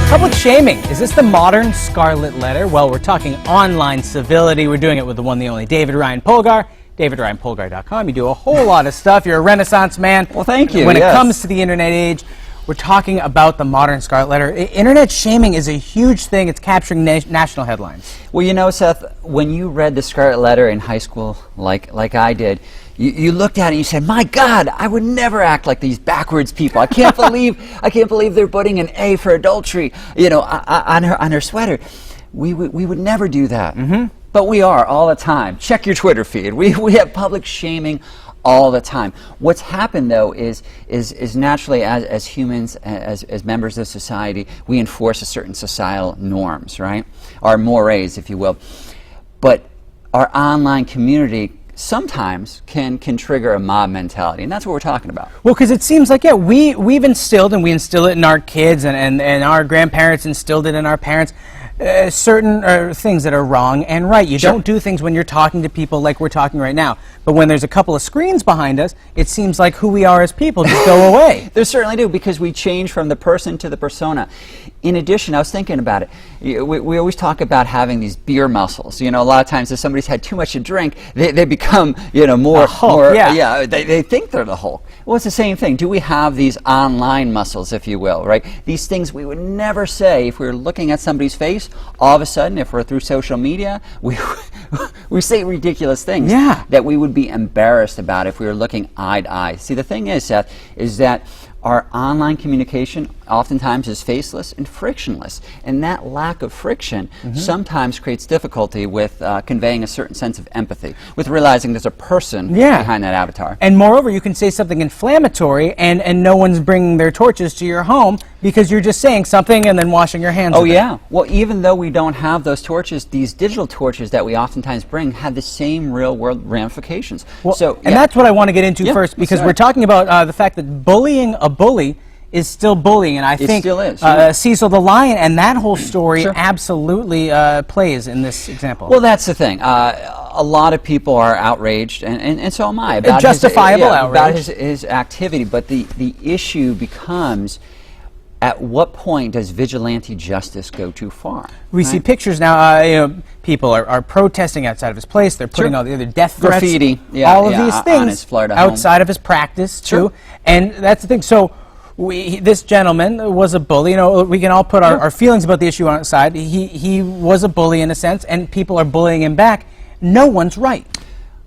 Public shaming. Is this the modern scarlet letter? Well, we're talking online civility. We're doing it with the one, the only David Ryan Polgar. DavidRyanPolgar.com. You do a whole lot of stuff. You're a Renaissance man. Well, thank you. When it comes to the internet age, we're talking about the modern scarlet letter. Internet shaming is a huge thing. It's capturing national headlines. Well, you know, Seth, when you read the scarlet letter in high school, like I did, you looked at it and you said, "My God, I would never act like these backwards people. I can't believe they're putting an A for adultery, you know, on her sweater. We would never do that." Mm-hmm. But we are all the time. Check your Twitter feed. We have public shaming all the time. What's happened, though, is naturally as humans, as members of society, we enforce a certain societal norms, right? Our mores, if you will. But our online community sometimes can trigger a mob mentality, and that's what we're talking about. Well, because it seems like, yeah, we've instilled, and we instill it in our kids, and our grandparents instilled it in our parents, certain things that are wrong and right. You don't do things when you're talking to people like we're talking right now. But when there's a couple of screens behind us, it seems like who we are as people just go away. They certainly do, because we change from the person to the persona. In addition, I was thinking about it. We always talk about having these beer muscles. You know, a lot of times if somebody's had too much to drink, they become, you know, more Hulk, they think they're the Hulk. Well, it's the same thing. Do we have these online muscles, if you will, right? These things we would never say if we were looking at somebody's face. All of a sudden, if we're through social media, we say ridiculous things that we would be embarrassed about if we were looking eye to eye. See, the thing is, Seth, is that our online communication oftentimes is faceless and frictionless, and that lack of friction sometimes creates difficulty with conveying a certain sense of empathy, with realizing there's a person behind that avatar. And moreover, you can say something inflammatory and no one's bringing their torches to your home because you're just saying something and then washing your hands. Oh yeah. Well, even though we don't have those torches, these digital torches that we oftentimes bring have the same real-world ramifications. Well, and that's what I want to get into first, because we're talking about the fact that bullying a bully is still bullying, and I think still is, Cecil the Lion and that whole story absolutely plays in this example. Well, that's the thing. A lot of people are outraged, and so am I, about justifiable outrage about his activity. But the issue becomes, at what point does vigilante justice go too far? We see pictures now, you know, people are protesting outside of his place, they're putting all the other death threats, graffiti, all of these things on his Florida outside home. Of his practice, too. And that's the thing. So this gentleman was a bully. You know, we can all put our feelings about the issue on its side. He was a bully in a sense, and people are bullying him back. No one's right.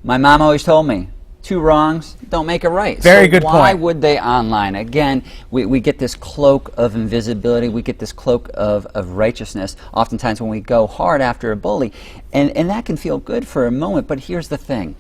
My mom always told me, two wrongs don't make a right. Very good point. Why would they online? Again, we get this cloak of invisibility, we get this cloak of righteousness oftentimes when we go hard after a bully, and that can feel good for a moment, but here's the thing.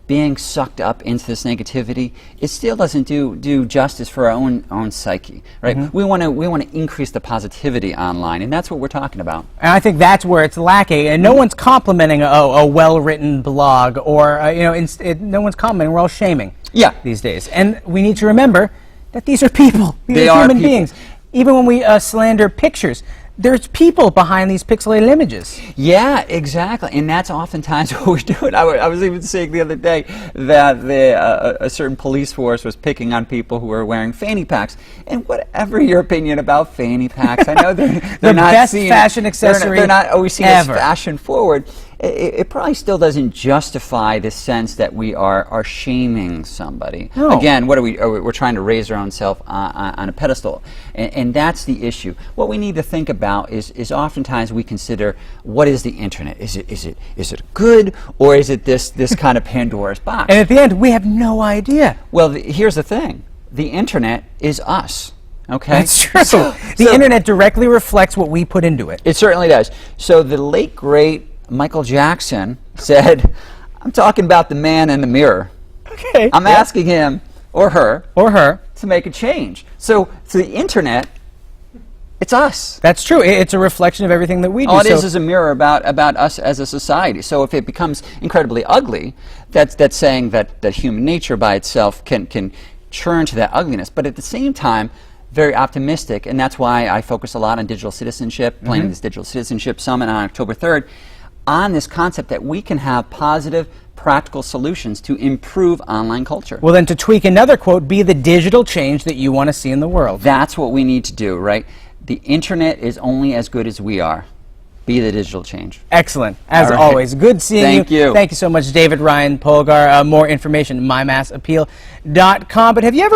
Being sucked up into this negativity, it still doesn't do justice for our own psyche, right? We want to increase the positivity online, and that's what we're talking about. And I think that's where it's lacking. And no one's complimenting a well-written blog, or you know, no one's complimenting. We're all shaming these days. And we need to remember that these are people. These are human beings. Even when we slander pictures, there's people behind these pixelated images. Yeah, exactly, and that's oftentimes what we're doing. I was even saying the other day that a certain police force was picking on people who were wearing fanny packs. And whatever your opinion about fanny packs, I know they're the not best seen, fashion accessory. They're not always seen ever. as fashion forward. It probably still doesn't justify the sense that we are shaming somebody. No. Again, what are we? We're trying to raise our own self on a pedestal, and that's the issue. What we need to think about is oftentimes we consider, what is the internet? Is it good, or is it this kind of Pandora's box? And at the end, we have no idea. Well, here's the thing: the internet is us. Okay, that's true. The internet directly reflects what we put into it. It certainly does. So the late great Michael Jackson said, "I'm talking about the man in the mirror." Okay. I'm asking him or her to make a change. So the internet, it's us. That's true. It's a reflection of everything that we do. All it is a mirror about us as a society. So if it becomes incredibly ugly, that's saying that human nature by itself can churn to that ugliness. But at the same time, very optimistic, and that's why I focus a lot on digital citizenship, planning this Digital Citizenship Summit on October 3rd, on this concept that we can have positive, practical solutions to improve online culture. Well, then, to tweak another quote, be the digital change that you want to see in the world. That's what we need to do, right? the internet is only as good as we are. Be the digital change. Excellent, as All right. always. Good seeing Thank you. Thank you so much, David Ryan Polgar. More information, mymassappeal.com. But have you ever